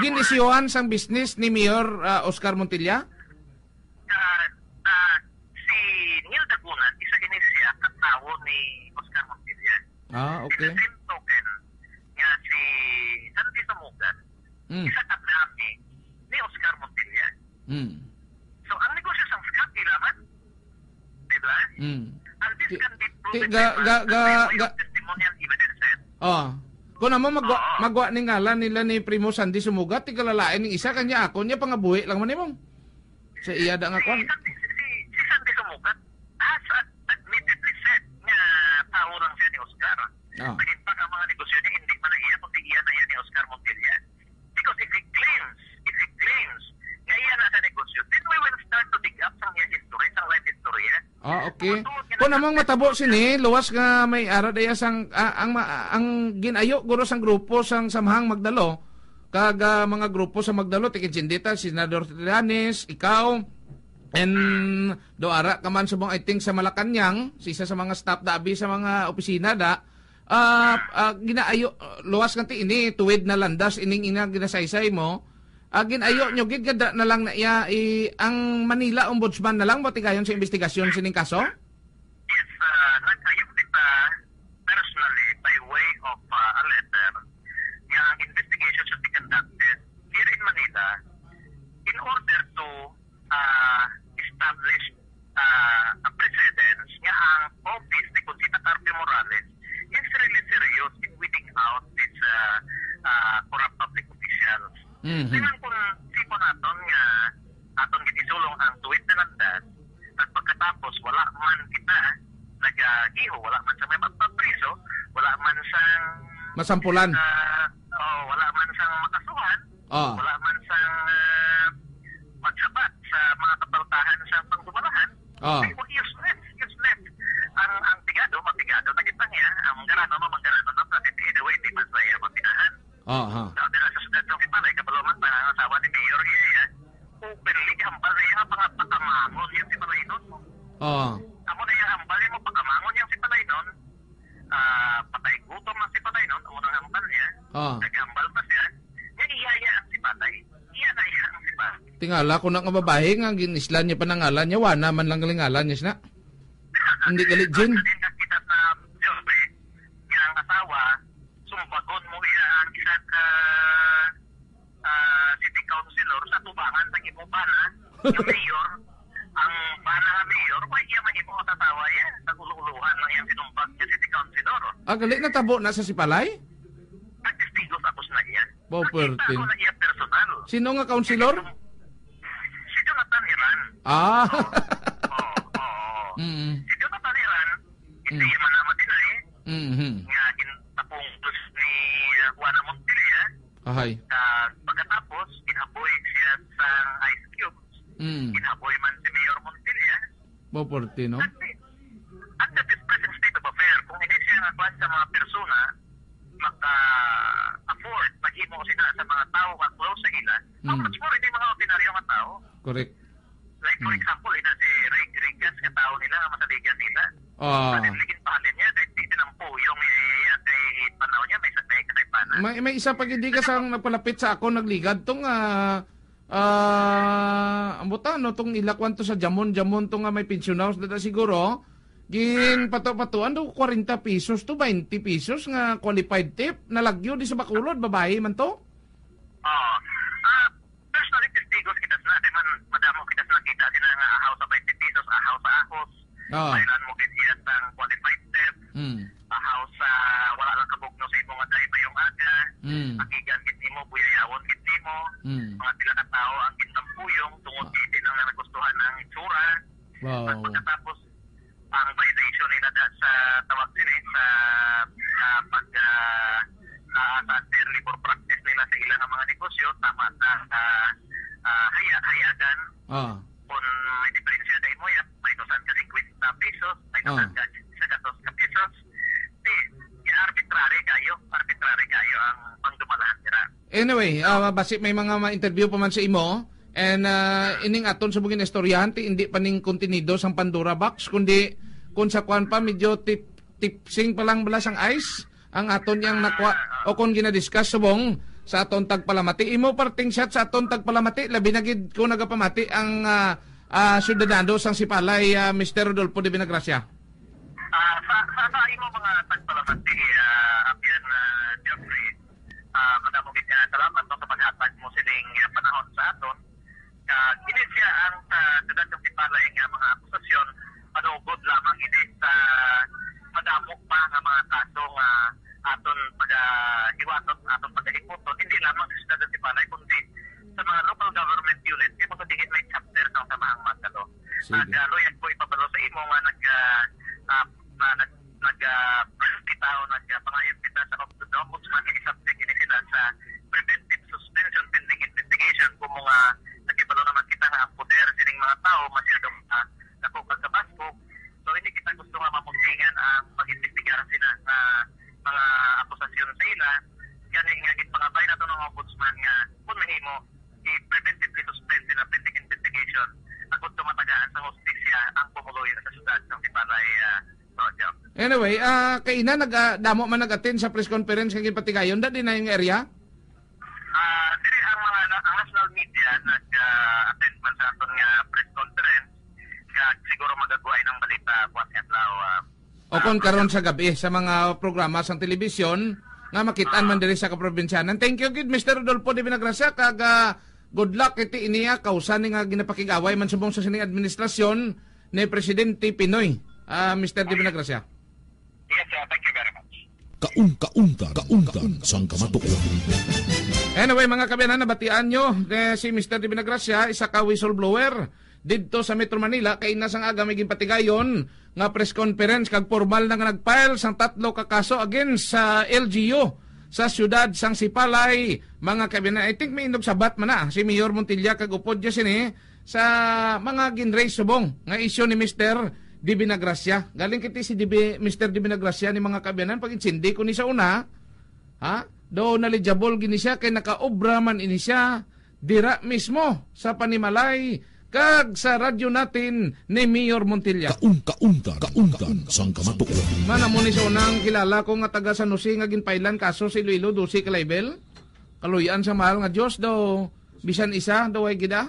ginisyuhan sang business ni Mayor Oscar Montilla? Si Neil Dagunan, isa ini siya katawo ni Oscar Montilla. Okay. In the same token, nga si Sandy Samugan, isa katami ni Oscar Montilla. So, ang negosyo sang Scotty laman, diba? And this can be proven by testimonial evidences. Kung naman magwa ni ngalan nila ni Primo Sandy Sumugat, tigalalain ng isa kanya ako niya pangabuhi lang man imong. Sa iya da nga kwan. Si Sandy Sumugat has admittedly said nga tao lang siya ni Oscar. Naging pa ang mga negosyo niya, hindi man na iya, kundi iya na iya ni Oscar Montilla. Because if he claims nga iya na sa negosyo, then we will start to dig up some history, some life history. Okay. Kung namang matabo sini, luwas nga may ara daya sang ang ginayo guro sang grupo sang Samahang Magdalo, kag mga grupo sa Magdalo tikinsindita si Senador Trillanes, ikaw, and do ara ka man subong I think sa Malacañang, isa sa mga staff dabi sa mga opisina da, ginaayo luwas kanti ini tuwid na landas ining ina ginasaysay mo. Ginayo nyo gid na lang na iya ang Manila Ombudsman na lang mo tigayon sa investigasyon sining kaso? Yes, nagkayok kita personally by way of a letter nga ang investigation should be conducted here in Manila in order to establish a precedence nga ang office ni Conchita Carpio Morales is really serious in weeding out these corrupt public officials. Tingnan kung sipo naton nga aton ginisulong ang tuwid na landas at pagkatapos wala man kita nagagiho, wala man sa may magpapriso, wala man sang masampulan. Wala man sang makasuhan, wala man sang magsabat sa mga kapaltahan sa pangdumalahan. Useless. Ang tigado, mapigado na kita niya, ang garano na pati anyway, di man saya mapinahan. Sabi na sa sugat ng ipalay, kabaluman pa ang asawa ni Mayor Iya, openly hambal na yung pakamangon yung si Palaynon mo. Amo na yung hambal mo, pakamangon yung si Palaynon, patay gutom ang si Palaynon, amo na hambal niya, naghambal pa siya, niya iyaya ang si Patay. Iya na iya ang si Patay. Tingala ko na nga babae nga ginislan niya panangalan niya, wana man lang galingalan niya siya. Hindi galit Jin. Kita na Jobe, yung asawa, sumbagon mo iya ang isa ka city councilor sa tubangan sa Gimubana, yung mayor, ang bana nga mayor, iya mahimo sa tawa yan, nagululuhan lang yung sinumbag niya city councilor. Galit na tabo na sa Sipalay? Nagtestigos ako na iyan. Nakita ko na iya personal. Sino nga councilor? Si Jonathan Iran. Si Jonathan Iran, hindi man naman din nga tapungtos ni Juana Montilla. Pagkatapos, inaboy siya sa Ice Cubes. Inaboy man si Mayor Montilla. Boporte, no? Under this present state of affair, kung hindi siya nga sa mga persona, maka-afford maghimo sila sa mga tao nga close sa ila, much more hindi mga ordinaryo nga tao. Correct. Like for example, ina si Rick Rigas nga tao nila nga masaligan nila. Ligin palin niya, kahit tinampo yung kay panaw niya, may kasaypanan. May isa pag hindi ka sang napalapit sa ako nagligad tong ambutan no tong ilakwan to sa jamon to nga may pension house data siguro gin pato-patuan do 40 pesos to 20 pesos nga qualified tip nalagyo di sa Bacolod babae man to. Personally testigos kita na di man madamo kita nakita sina nga ahaw sa 20 pesos ahaw sa ahos. Kailan mo gid ang qualified tip. Ahaw sa wala lang kabugno sa imong aday mayong aga. Akigan gid nimo buyayawon gid nimo. Mga sila ka tao ang gintampuyong tungod gid ang nagustuhan ng itsura. At pagkatapos ang violation nila sa tawag din sa pag sa labor practice nila sa ilang mga negosyo tama na hayagan kung may diferensya na mo yan may dosan ka 50 pesos may dosan ka 100 pesos arbitrary kayo ang pangdumalahan nila. Anyway, basi may mga ma-interview pa man sa imo. And ining aton sa bugin istoryahan hindi pa ning kontenido sang Pandora box kundi kung sa kwan pa medyo tipsing pa lang bala sang ice ang aton yang nakwa o kung ginadiscuss subong sa aton tagpalamati. Imo parting shot sa aton tagpalamati, labi na gid ko nagapamati ang syudadano sang Sipalay, Mr. Rodolfo de Vinagracia. Sa imo mga tagpalamati, Apian Jeffrey, madamo gid salamat no sa paghatag mo sining panahon sa aton. Inisya ang syudad ng Sipalay nga mga akusasyon padugod lamang ini sa madamok pa nga mga kaso nga aton pag-iwatot, aton pag-iputon, hindi lamang sa syudad ng Sipalay kundi sa mga local government unit. Kaya mo digit may chapter ng samahang magdalo. Nag-loyag ko ipabalo sa imo nga nag-kita o nag-pangayon kita sa Ombudsman nga isubject ini sila sa preventive suspension pending investigation kung mga nagibalo naman kita nga ang poder sining mga tao masyadong nakukag sa basbog. So hindi kita gusto nga mamuntingan ang mag-investigar sila sa mga akusasyon sa ila. Ganing nga ipangabay na ito ng Ombudsman nga kung mahimo i-preventively suspend sila pending investigation at kung tumatagaan sa hostisya ang pumuloy sa syudad ng Sipalay project. Anyway, kaina damo man nag-attend sa press conference kang patigayon da din na yung area? Dili ang mga national media nag-attend man sa aton nga press conference kag siguro magagway ng balita buhat adlaw. O kon karon sa gabi sa mga programa sa telebisyon nga makitaan man diri sa kaprobinsyanan. Thank you gid Mr. Rodolfo de Vinagracia kag good luck iti iniya kausan nga ginapakigaway man subong sa sining administrasyon ni Presidente Pinoy. Mr. de Vinagracia. Yes, thank you very much. Kauntan sang kamatuoran. Anyway, mga kabiyanan, nabatian nyo si Mr. de Vinagracia, isa ka whistleblower dito sa Metro Manila, kay nasang aga may ginpatigayon nga press conference kag formal na nga nagfile sang 3 ka kaso against sa LGU sa siyudad sang Sipalay. Mga kabiyanan, I think may indog sabat man na si Mayor Montilla kag upod dya sini sa mga ginraise subong nga isyo ni Mr. de Vinagracia. Galing kiti si Mr. de Vinagracia ni mga kabiyanan pag insindi ko ni sa una, do knowledgeable gini siya kay nakaobra man ini siya dira mismo sa Panimalay kag sa radyo natin ni Mayor Montilla. Kauntan sang kamatuoran. Manamo ni sa unang kilala ko nga taga San Jose nga ginpailan kaso si Iloilo 12 ka label. Kaluyan sa mahal nga Dios do bisan isa do way gida.